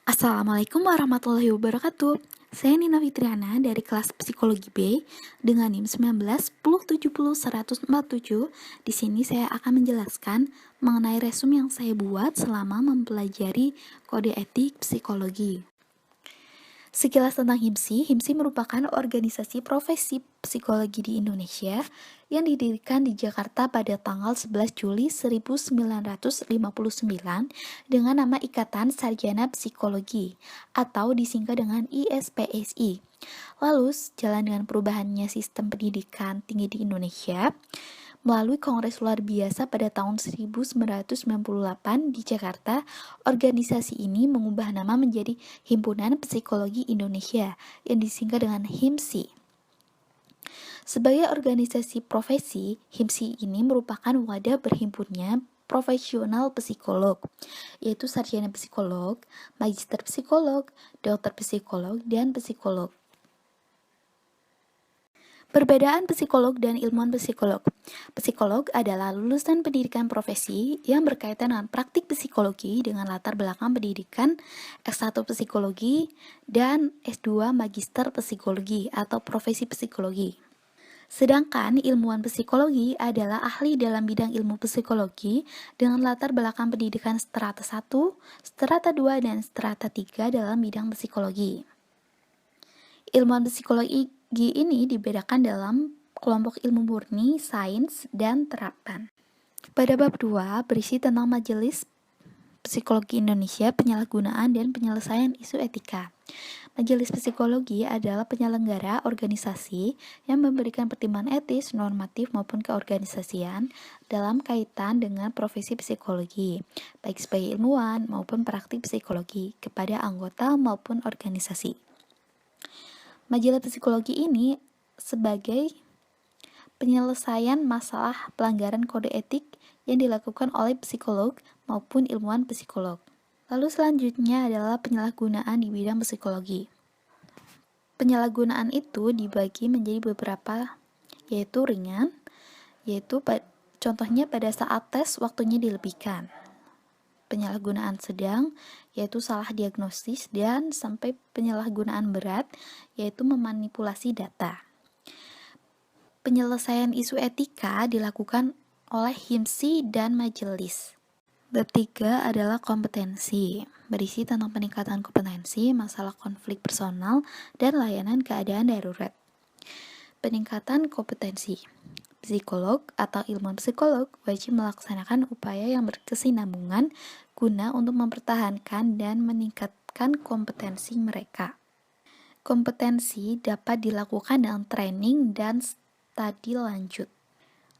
Assalamualaikum warahmatullahi wabarakatuh. Saya Nina Fitriana dari kelas Psikologi B dengan NIM 19 Di sini saya akan menjelaskan mengenai resume yang saya buat selama mempelajari kode etik psikologi. Sekilas tentang HIMSI merupakan organisasi profesi psikologi di Indonesia yang didirikan di Jakarta pada tanggal 11 Juli 1959 dengan nama Ikatan Sarjana Psikologi atau disingkat dengan ISPSI. Lalu, sejalan dengan perubahannya sistem pendidikan tinggi di Indonesia, melalui Kongres Luar Biasa pada tahun 1998 di Jakarta, organisasi ini mengubah nama menjadi Himpunan Psikologi Indonesia yang disingkat dengan HIMSI. Sebagai organisasi profesi, HIMSI ini merupakan wadah berhimpunnya profesional psikolog, yaitu sarjana psikolog, magister psikolog, dokter psikolog, dan psikolog. Perbedaan psikolog dan ilmuwan psikolog. Psikolog adalah lulusan pendidikan profesi yang berkaitan dengan praktik psikologi dengan latar belakang pendidikan S1 psikologi dan S2 magister psikologi atau profesi psikologi. Sedangkan ilmuwan psikologi adalah ahli dalam bidang ilmu psikologi dengan latar belakang pendidikan strata 1, strata 2, dan strata 3 dalam bidang psikologi. Ilmuwan psikologi ini dibedakan dalam kelompok ilmu murni, sains, dan terapan. Pada bab 2 berisi tentang Majelis Psikologi Indonesia, penyalahgunaan dan penyelesaian isu etika. Majelis Psikologi adalah penyelenggara organisasi yang memberikan pertimbangan etis, normatif maupun keorganisasian dalam kaitan dengan profesi psikologi, baik sebagai ilmuwan maupun praktik psikologi kepada anggota maupun organisasi. Majelis psikologi ini sebagai penyelesaian masalah pelanggaran kode etik yang dilakukan oleh psikolog maupun ilmuwan psikolog. Lalu selanjutnya adalah penyalahgunaan di bidang psikologi. Penyalahgunaan itu dibagi menjadi beberapa, yaitu ringan, contohnya pada saat tes waktunya dilebihkan. Penyalahgunaan sedang, yaitu salah diagnosis, dan sampai penyalahgunaan berat, yaitu memanipulasi data. Penyelesaian isu etika dilakukan oleh HIMSI dan majelis. Bab 3 adalah kompetensi, berisi tentang peningkatan kompetensi, masalah konflik personal, dan layanan keadaan darurat. Peningkatan kompetensi. Psikolog atau ilmuwan psikolog wajib melaksanakan upaya yang berkesinambungan guna untuk mempertahankan dan meningkatkan kompetensi mereka. Kompetensi dapat dilakukan dengan training dan studi lanjut.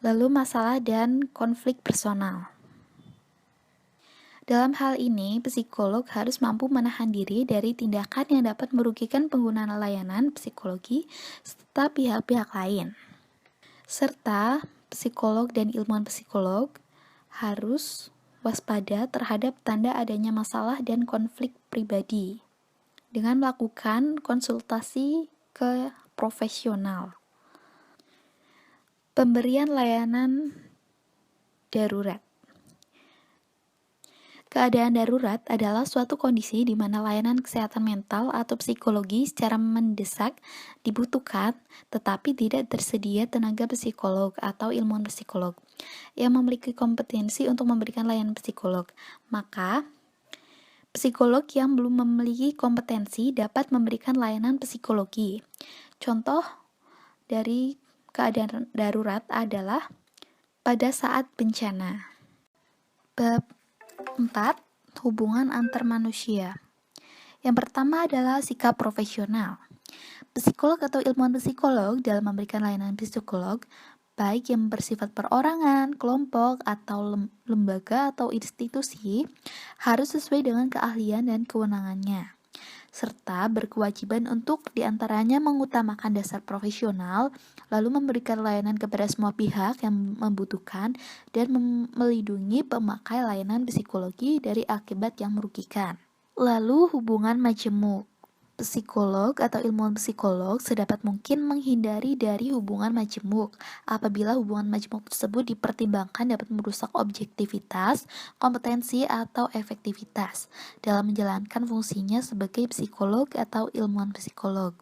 Lalu masalah dan konflik personal. Dalam hal ini, psikolog harus mampu menahan diri dari tindakan yang dapat merugikan pengguna layanan psikologi serta pihak-pihak lain. Serta psikolog dan ilmuwan psikolog harus waspada terhadap tanda adanya masalah dan konflik pribadi dengan melakukan konsultasi ke profesional. Pemberian layanan darurat. Keadaan darurat adalah suatu kondisi di mana layanan kesehatan mental atau psikologi secara mendesak dibutuhkan, tetapi tidak tersedia tenaga psikolog atau ilmuwan psikolog yang memiliki kompetensi untuk memberikan layanan psikolog. Maka, psikolog yang belum memiliki kompetensi dapat memberikan layanan psikologi. Contoh dari keadaan darurat adalah pada saat bencana. Bab 4. Hubungan antar manusia. Yang pertama adalah sikap profesional. Psikolog atau ilmuwan psikolog dalam memberikan layanan psikolog, baik yang bersifat perorangan, kelompok, atau lembaga atau institusi, harus sesuai dengan keahlian dan kewenangannya, serta berkewajiban untuk diantaranya mengutamakan dasar profesional, lalu memberikan layanan kepada semua pihak yang membutuhkan, dan melindungi pemakai layanan psikologi dari akibat yang merugikan. Lalu hubungan majemuk. Psikolog atau ilmuwan psikolog sedapat mungkin menghindari dari hubungan majemuk apabila hubungan majemuk tersebut dipertimbangkan dapat merusak objektivitas, kompetensi, atau efektivitas dalam menjalankan fungsinya sebagai psikolog atau ilmuwan psikolog.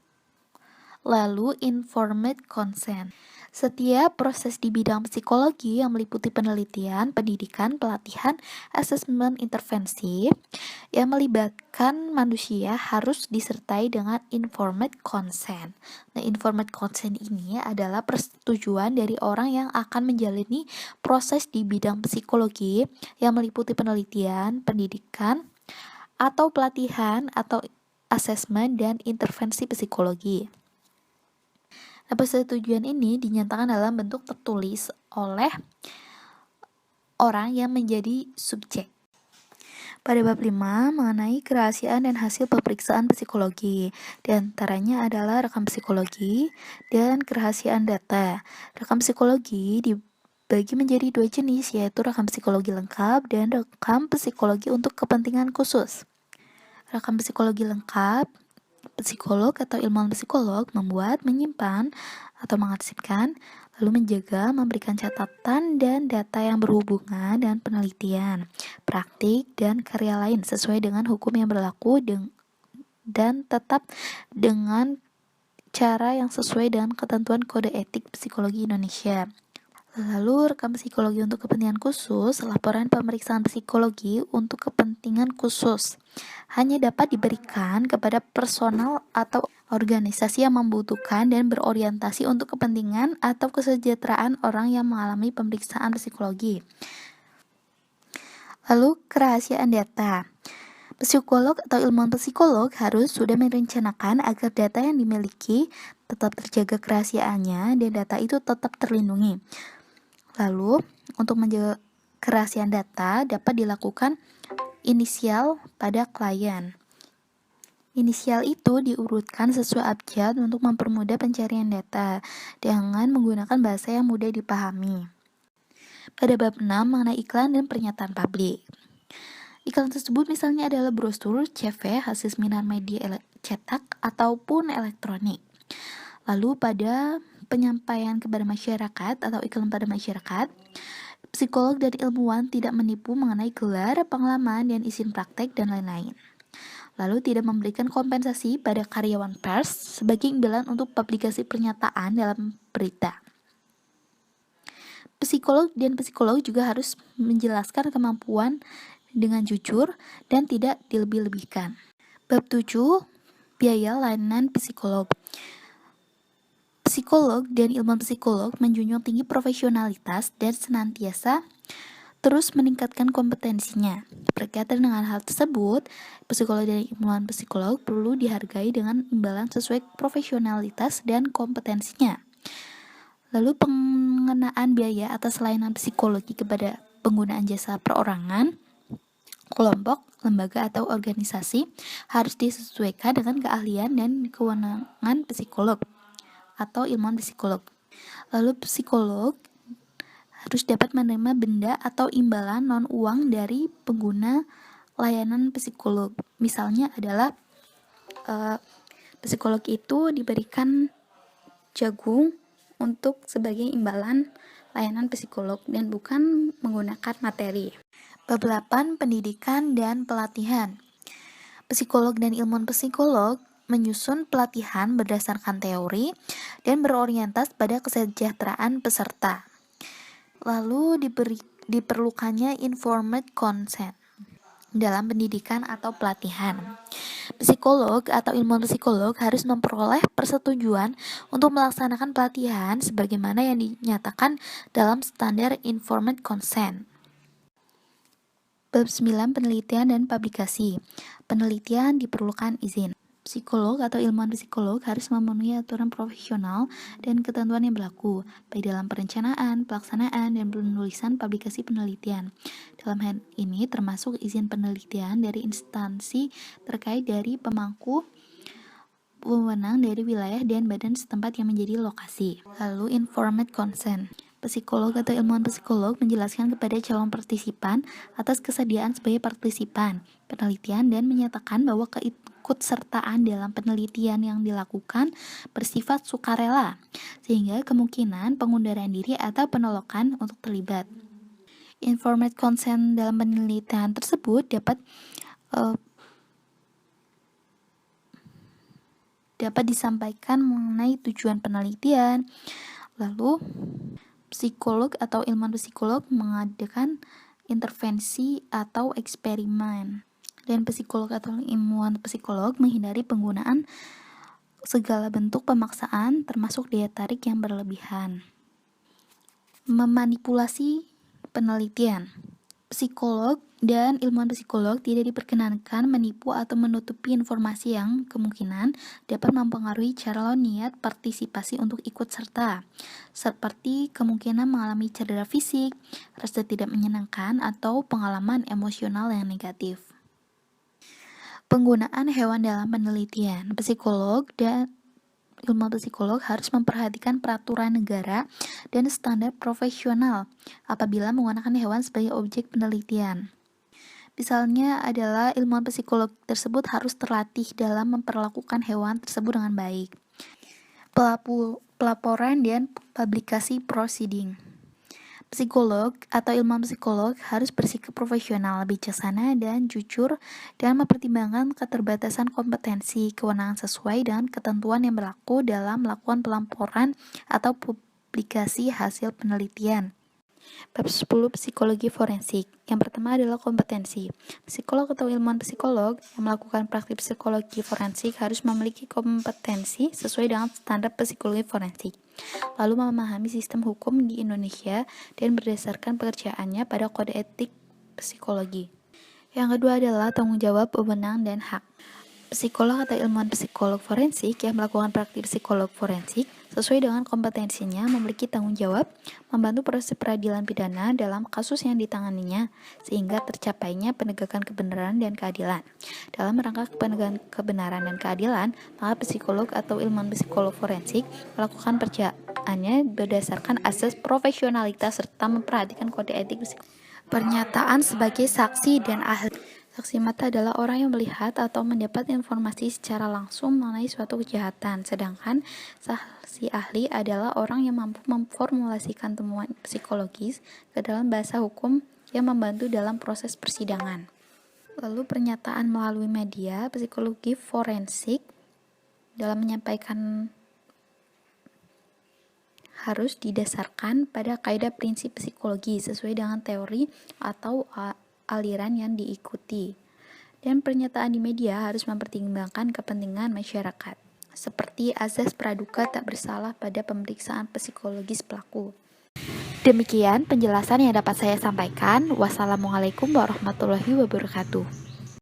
Lalu, informed consent. Setiap proses di bidang psikologi yang meliputi penelitian, pendidikan, pelatihan, asesmen, intervensi yang melibatkan manusia harus disertai dengan informed consent. Nah, informed consent ini adalah persetujuan dari orang yang akan menjalani proses di bidang psikologi yang meliputi penelitian, pendidikan, atau pelatihan, atau asesmen dan intervensi psikologi. Nah, persetujuan ini dinyatakan dalam bentuk tertulis oleh orang yang menjadi subjek. Pada bab 5 mengenai kerahasiaan dan hasil pemeriksaan psikologi. Di antaranya adalah rekam psikologi dan kerahasiaan data. Rekam psikologi dibagi menjadi dua jenis, yaitu rekam psikologi lengkap dan rekam psikologi untuk kepentingan khusus. Rekam psikologi lengkap, psikolog atau ilmuwan psikolog membuat, menyimpan, atau mengarsipkan, lalu menjaga, memberikan catatan dan data yang berhubungan dengan penelitian, praktik, dan karya lain sesuai dengan hukum yang berlaku dan tetap dengan cara yang sesuai dengan ketentuan Kode Etik Psikologi Indonesia. Lalu, rekam psikologi untuk kepentingan khusus, laporan pemeriksaan psikologi untuk kepentingan khusus hanya dapat diberikan kepada personal atau organisasi yang membutuhkan dan berorientasi untuk kepentingan atau kesejahteraan orang yang mengalami pemeriksaan psikologi. Lalu, kerahasiaan data. Psikolog atau ilmuwan psikolog harus sudah merencanakan agar data yang dimiliki tetap terjaga kerahasiaannya dan data itu tetap terlindungi. Lalu, untuk menjaga kerahasiaan data dapat dilakukan inisial pada klien. Inisial itu diurutkan sesuai abjad untuk mempermudah pencarian data dengan menggunakan bahasa yang mudah dipahami. Pada bab 6 mengenai iklan dan pernyataan publik. Iklan tersebut misalnya adalah brosur, CV, hasil seminar media cetak ataupun elektronik. Lalu pada penyampaian kepada masyarakat atau iklan pada masyarakat, psikolog dan ilmuwan tidak menipu mengenai gelar, pengalaman, dan izin praktek, dan lain-lain. Lalu tidak memberikan kompensasi pada karyawan pers sebagai imbalan untuk publikasi pernyataan dalam berita. Psikolog dan psikolog juga harus menjelaskan kemampuan dengan jujur dan tidak dilebih-lebihkan. Bab 7, biaya layanan psikolog. Psikolog dan ilmuwan psikolog menjunjung tinggi profesionalitas dan senantiasa terus meningkatkan kompetensinya. Berkaitan dengan hal tersebut, psikolog dan ilmuwan psikolog perlu dihargai dengan imbalan sesuai profesionalitas dan kompetensinya. Lalu pengenaan biaya atas layanan psikologi kepada penggunaan jasa perorangan, kelompok, lembaga, atau organisasi harus disesuaikan dengan keahlian dan kewenangan psikolog atau ilmuwan psikolog. Lalu psikolog harus dapat menerima benda atau imbalan non-uang dari pengguna layanan psikolog. Misalnya adalah psikolog itu diberikan jagung untuk sebagai imbalan layanan psikolog dan bukan menggunakan materi. Bab 8, pendidikan dan pelatihan. Psikolog dan ilmuwan psikolog menyusun pelatihan berdasarkan teori dan berorientasi pada kesejahteraan peserta. Lalu diperlukannya informed consent dalam pendidikan atau pelatihan. Psikolog atau ilmuwan psikolog harus memperoleh persetujuan untuk melaksanakan pelatihan sebagaimana yang dinyatakan dalam standar informed consent. Bab 9, penelitian dan publikasi. Penelitian diperlukan izin. Psikolog atau ilmuwan psikolog harus memenuhi aturan profesional dan ketentuan yang berlaku, baik dalam perencanaan, pelaksanaan, dan penulisan publikasi penelitian. Dalam hal ini termasuk izin penelitian dari instansi terkait dari pemangku wewenang dari wilayah dan badan setempat yang menjadi lokasi. Lalu informed consent. Psikolog atau ilmuwan psikolog menjelaskan kepada calon partisipan atas kesediaan sebagai partisipan penelitian dan menyatakan bahwa keikutsertaan dalam penelitian yang dilakukan bersifat sukarela, sehingga kemungkinan pengunduran diri atau penolakan untuk terlibat. Informed consent dalam penelitian tersebut dapat disampaikan mengenai tujuan penelitian. Lalu, psikolog atau ilmuwan psikolog mengadakan intervensi atau eksperimen. Dan psikolog atau ilmuwan psikolog menghindari penggunaan segala bentuk pemaksaan termasuk daya tarik yang berlebihan. Memanipulasi penelitian. Psikolog dan ilmuwan psikolog tidak diperkenankan menipu atau menutupi informasi yang kemungkinan dapat mempengaruhi calon niat partisipasi untuk ikut serta, seperti kemungkinan mengalami cedera fisik, rasa tidak menyenangkan, atau pengalaman emosional yang negatif. Penggunaan hewan dalam penelitian. Psikolog dan ilmuwan psikolog harus memperhatikan peraturan negara dan standar profesional apabila menggunakan hewan sebagai objek penelitian. Misalnya adalah ilmuwan psikolog tersebut harus terlatih dalam memperlakukan hewan tersebut dengan baik. Pelaporan dan publikasi proceeding. Psikolog atau ilmuwan psikolog harus bersikap profesional, bijaksana, dan jujur dalam mempertimbangkan keterbatasan kompetensi, kewenangan sesuai dengan ketentuan yang berlaku dalam melakukan pelaporan atau publikasi hasil penelitian. Bab 10 Psikologi Forensik. Yang pertama adalah kompetensi. Psikolog atau ilmuwan psikolog yang melakukan praktik psikologi forensik harus memiliki kompetensi sesuai dengan standar psikologi forensik, lalu memahami sistem hukum di Indonesia dan berdasarkan pekerjaannya pada kode etik psikologi. Yang kedua adalah tanggung jawab, wewenang, dan hak. Psikolog atau ilmuwan psikolog forensik yang melakukan praktik psikolog forensik sesuai dengan kompetensinya memiliki tanggung jawab membantu proses peradilan pidana dalam kasus yang ditanganinya sehingga tercapainya penegakan kebenaran dan keadilan. Dalam rangka penegakan kebenaran dan keadilan, maka psikolog atau ilmuwan psikolog forensik melakukan pekerjaannya berdasarkan asas profesionalitas serta memperhatikan kode etik psikologi. Pernyataan sebagai saksi dan ahli. Saksi mata adalah orang yang melihat atau mendapat informasi secara langsung mengenai suatu kejahatan, sedangkan saksi ahli adalah orang yang mampu memformulasikan temuan psikologis ke dalam bahasa hukum yang membantu dalam proses persidangan. Lalu pernyataan melalui media. Psikologi forensik dalam menyampaikan harus didasarkan pada kaidah prinsip psikologi sesuai dengan teori atau aliran yang diikuti. Dan pernyataan di media harus mempertimbangkan kepentingan masyarakat, seperti azas praduga tak bersalah pada pemeriksaan psikologis pelaku. Demikian penjelasan yang dapat saya sampaikan. Wassalamualaikum warahmatullahi wabarakatuh.